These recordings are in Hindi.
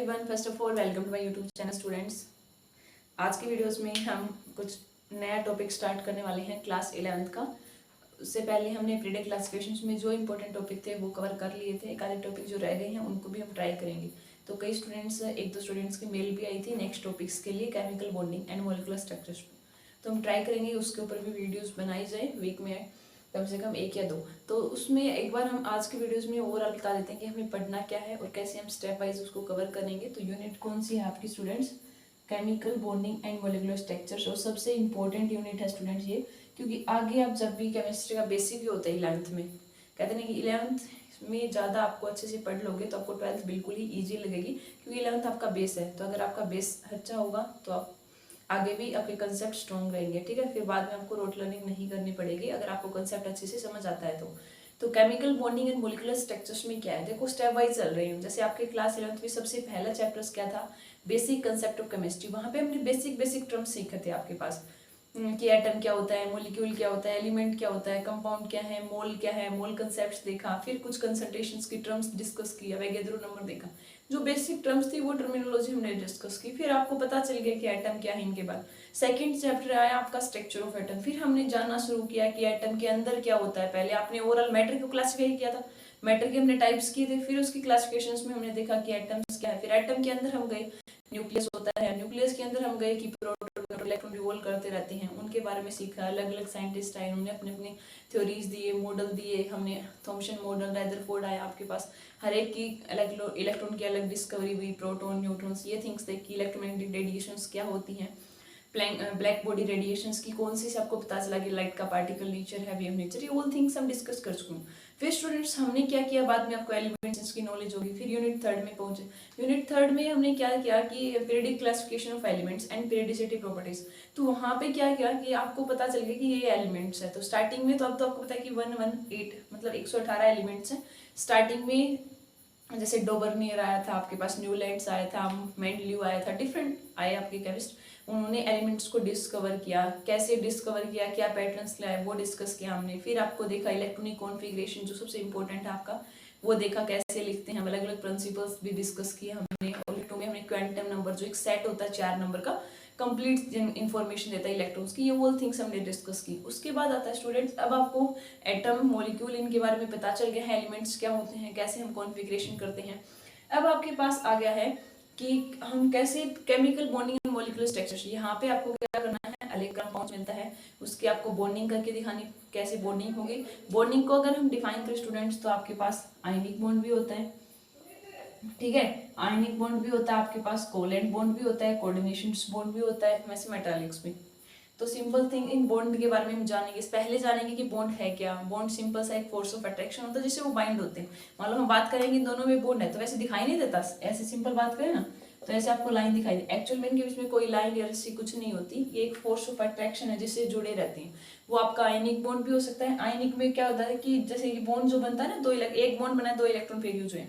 Everyone, first of all welcome to my YouTube channel students. आज की वीडियोस में हम कुछ नया टॉपिक स्टार्ट करने वाले हैं क्लास 11th का। उससे पहले हमने प्रीडे क्लासिफिकेशंस में जो इंपॉर्टेंट टॉपिक थे वो कवर कर लिए थे। एक आधे टॉपिक जो रह गए हैं उनको भी हम ट्राई करेंगे। तो कई स्टूडेंट्स, एक दो स्टूडेंट्स की मेल भी आई थी नेक्स्ट टॉपिक्स के लिए, chemical bonding and molecular structures. तो हम ट्राई करेंगे उसके ऊपर भी वीडियोज़ बनाई जाए, वीक में कम से कम एक या दो। तो उसमें एक बार हम आज के वीडियोस में ओवरऑल बता देते हैं कि हमें पढ़ना क्या है और कैसे हम स्टेप वाइज उसको कवर करेंगे। तो यूनिट कौन सी है आपकी students? Chemical bonding and molecular structures. और सबसे इंपॉर्टेंट यूनिट है स्टूडेंट्स ये, क्योंकि आगे आप जब भी केमिस्ट्री का बेसिक ही होता है 11th में, कहते हैं कि 11th में ज़्यादा आपको अच्छे से पढ़ लोगे तो आपको 12th बिल्कुल ही ईजी लगेगी, क्योंकि 11th आपका बेस है। तो अगर आपका बेस अच्छा होगा तो आप आगे भी आपके कंसेप्ट स्ट्रॉन्ग रहेंगे, ठीक है। फिर बाद में आपको रोट लर्निंग नहीं करनी पड़ेगी अगर आपको कंसेप्ट अच्छे से समझ आता है तो chemical bonding and molecular structures में क्या है, देखो स्टेप वाइज चल रही हूँ। जैसे आपके क्लास 11th में सबसे पहला चैप्टर्स क्या था? Basic concept of chemistry. वहाँ पे हमने बेसिक टर्म्स सीखे थे आपके पास कि एटम क्या होता है, मॉलिक्यूल क्या होता है, एलिमेंट क्या होता है, कंपाउंड क्या है, मोल क्या है, मोल कंसेप्ट देखा। फिर कुछ कंसंट्रेशंस की टर्म्स डिस्कस किया, वैगेद्रो नंबर देखा। जो बेसिक टर्म्स थी वो टर्मिनोलॉजी हमने डिस्कस की। फिर आपको पता चल गया कि एटम क्या है। इनके बाद सेकंड चैप्टर आया आपका स्ट्रक्चर ऑफ एटम। फिर हमने जानना शुरू किया कि एटम के अंदर क्या होता है। पहले आपने ओवरऑल मैटर को क्लासिफाई किया था, मैटर के हमने टाइप्स किए थे। फिर उसकी क्लासिफिकेशंस में हमने देखा कि एटम्स क्या है। फिर एटम के अंदर हम गए, न्यूक्लियस होता है। न्यूक्लियस के अंदर हम गए कि प्रोटॉन इलेक्ट्रॉन रिवॉल्व करते रहते हैं, उनके बारे में सीखा। अलग अलग साइंटिस्ट आए, उन्होंने अपने अपने थ्योरीज दिए, मॉडल दिए। हमने थॉमसन मॉडल, रदरफोर्ड आया आपके पास। हर एक की इलेक्ट्रॉन की अलग डिस्कवरी हुई, प्रोटॉन, न्यूट्रॉन्स, ये थिंग्स देखी। इलेक्ट्रोमैग्नेटिक रेडिएशंस क्या होती हैं, ब्लैक बॉडी रेडिएशंस की कौन सी से आपको पता चला कि लाइट का पार्टिकल नेचर है, वेव नेचर, ये ऑल थिंग्स हम डिस्कस कर चुके हैं। फिर स्टूडेंट्स हमने क्या किया, बाद में आपको एलिमेंट्स की नॉलेज होगी। फिर यूनिट 3 में पहुंचे। यूनिट 3 में हमने क्या किया कि periodic classification of elements and periodicity properties. तो वहाँ पे क्या किया कि आपको पता चल गया कि ये एलिमेंट्स है। तो स्टार्टिंग में तो अब तो आपको पता है कि 118 मतलब 118 एलिमेंट्स हैं स्टार्टिंग में। जैसे डोबरनियर आया था आपके पास, न्यूलैंड्स आया था, मेंडलीव आया था, डिफरेंट आए आपके केमिस्ट। उन्होंने एलिमेंट्स को डिस्कवर किया, कैसे डिस्कवर किया, क्या पैटर्न्स लाए, वो डिस्कस किया हमने। फिर आपको देखा इलेक्ट्रॉनिक कॉन्फ़िगरेशन, जो सबसे इंपॉर्टेंट है आपका, वो देखा कैसे लिखते हैं। अलग अलग प्रिंसिपल्स भी डिस्कस किए हमने। और में हमने क्वांटम नंबर, जो एक सेट होता है 4 नंबर का, कंप्लीट इंफॉर्मेशन देता है इलेक्ट्रॉन्स की, ये ऑल थिंग्स हमने डिस्कस की। उसके बाद आता है स्टूडेंट्स, अब आपको एटम, मॉलिक्यूल, इनके बारे में पता चल गया है, एलिमेंट्स क्या होते हैं, कैसे हम कॉन्फ़िगरेशन करते हैं। अब आपके पास आ गया है कि हम कैसे chemical bonding and molecular structures, यहाँ पे आपको क्या करना है, अलग कंपाउंड मिलता है, उसकी आपको बॉन्डिंग करके दिखानी, कैसे बॉन्डिंग होगी। बॉन्डिंग को अगर हम डिफाइन करें स्टूडेंट्स, तो आपके पास आयनिक बॉन्ड भी होता है, ठीक है, आयनिक बॉन्ड भी होता है आपके पास, कोवेलेंट बॉन्ड भी होता है, कोऑर्डिनेशन बॉन्ड भी होता है, वैसे मेटालिक्स भी। तो सिंपल थिंग, इन बॉन्ड के बारे में हम जानेंगे। पहले जानेंगे कि बॉन्ड है क्या। बॉन्ड सिंपल सा एक फोर्स ऑफ अट्रैक्शन होता है जिससे वो बाइंड होते हैं। मान लो हम बात करेंगे दोनों में बॉन्ड है तो वैसे दिखाई नहीं देता, ऐसे सिंपल बात करें ना तो ऐसे आपको लाइन दिखाई दे। एक्चुअल में इनके बीच में कोई लाइन या रस्सी कुछ नहीं होती, ये एक फोर्स ऑफ अट्रैक्शन है जिससे जुड़े रहते हैं। वो आपका आयनिक बॉन्ड भी हो सकता है। आयनिक में क्या होता है कि जैसे ये बॉन्ड जो बनता है ना, एक बॉन्ड बना है, 2 इलेक्ट्रॉन फिर यूज हुए।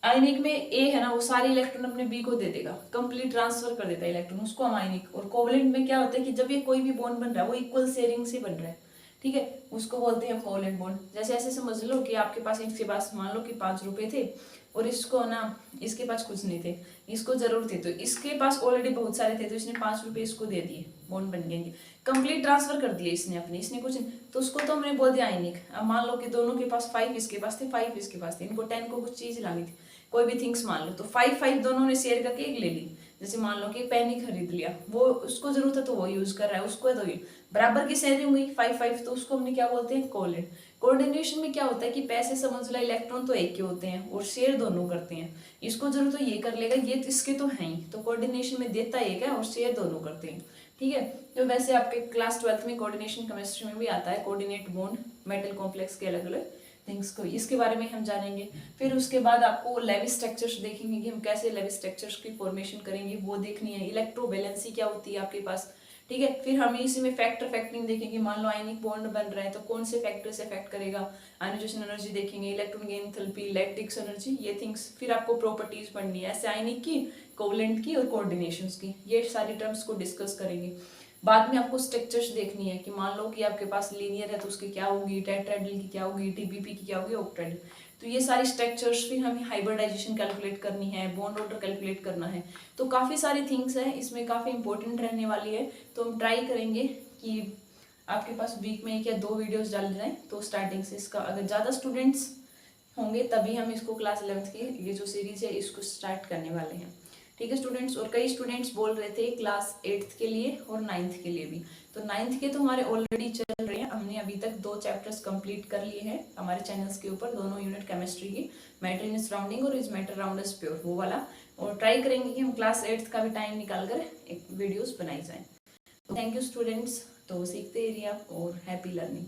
आयनिक में ए है ना, वो सारे इलेक्ट्रॉन अपने बी को दे देगा, कंप्लीट ट्रांसफर कर देता है इलेक्ट्रॉन, उसको हम आयनिक। और कोवलेंट में क्या होता है कि जब ये कोई भी बॉन्ड बन रहा है वो इक्वल शेयरिंग से बन रहा है, ठीक है, उसको बोलते हैं कोवलेंट बॉन्ड। जैसे ऐसे समझ लो कि आपके पास, इसके पास मान लो कि 5 रुपए थे और इसको ना, इसके पास कुछ नहीं थे, इसको जरूर थे, तो इसके पास ऑलरेडी बहुत सारे थे तो इसने 5 रुपए इसको दे दिए, बॉन्ड बन गए, कंप्लीट ट्रांसफर कर दिया इसने अपने, इसने कुछ, तो उसको तो हमने बोल दिया आयनिक। अब मान लो कि दोनों के पास 5 इसके पास थे, 5 इसके पास थे, इनको 10 को कुछ चीज लानी थी, कोई भी थिंग्स मान लो, तो 5 दोनों ने शेयर करके एक ले ली। जैसे मान लो कि पेन ही खरीद लिया, वो उसको जरूरत है तो वो यूज कर रहा है, उसको है तो ये बराबर की शेयरिंग हुई 5, तो उसको हमने क्या बोलते हैं, कोवलेंट। कोऑर्डिनेशन में क्या होता है कि पैसे समझ लो इलेक्ट्रॉन तो एक के होते हैं और शेयर दोनों करते हैं, इसको जरूरत तो ये कर लेगा, ये इसके तो है ही, तो कोऑर्डिनेशन में देता एक है और शेयर दोनों करते हैं, ठीक है। तो वैसे आपके क्लास 12th में कोऑर्डिनेशन केमिस्ट्री में भी आता है, कोऑर्डिनेट बॉन्ड, मेटल कॉम्प्लेक्स के अलग अलग थिंग्स को, इसके बारे में हम जानेंगे। फिर उसके बाद आपको लेविस स्ट्रक्चर्स देखेंगे कि हम कैसे लेविस स्ट्रक्चर्स की फॉर्मेशन करेंगे, वो देखनी है। इलेक्ट्रोवैलेंसी क्या होती है आपके पास, ठीक है। फिर हम इसी में फैक्टरिंग देखेंगे, मान लो आयनिक बॉन्ड बन रहा है तो कौन से फैक्टर्स इफेक्ट करेगा, आयोनाइजेशन एनर्जी देखेंगे, electron gain enthalpy, lattice energy, ये थिंग्स। फिर आपको प्रॉपर्टीज पढ़नी है ऐसे आयनिक की, कोवलेंट की और कोऑर्डिनेशंस की, ये सारी टर्म्स को डिस्कस करेंगे। बाद में आपको स्ट्रक्चर्स देखनी है कि मान लो कि आपके पास लीनियर है तो उसकी क्या होगी, टेट्राहेड्रल की क्या होगी, टीबीपी की क्या होगी, ऑक्टेहेड्रल। तो ये सारी स्ट्रक्चर्स, फिर हमें हाइब्रिडाइजेशन कैलकुलेट करनी है, बॉन्ड ऑर्डर कैलकुलेट करना है, तो काफ़ी सारी थिंग्स हैं इसमें, काफ़ी इंपॉर्टेंट रहने वाली है। तो हम ट्राई करेंगे कि आपके पास वीक में 1 या 2 वीडियोस डाल जाएं। तो स्टार्टिंग से इसका अगर ज़्यादा स्टूडेंट्स होंगे तभी हम इसको क्लास 11th की ये जो सीरीज़ है इसको स्टार्ट करने वाले हैं। ठीक है स्टूडेंट्स, और कई स्टूडेंट्स बोल रहे थे क्लास 8th के लिए और 9th के लिए भी। तो 9th के तो हमारे ऑलरेडी चल रहे हैं, हमने अभी तक 2 चैप्टर्स कंप्लीट कर लिए हैं हमारे चैनल्स के ऊपर, दोनों यूनिट केमिस्ट्री की, मैटर इन सराउंडिंग और is matter around us pure, वो वाला। और ट्राई करेंगे कि हम क्लास 8th का भी टाइम निकाल कर एक वीडियोज़ बनाई जाएँ। थैंक यू स्टूडेंट्स, तो सीखते रहिए आप और हैप्पी लर्निंग।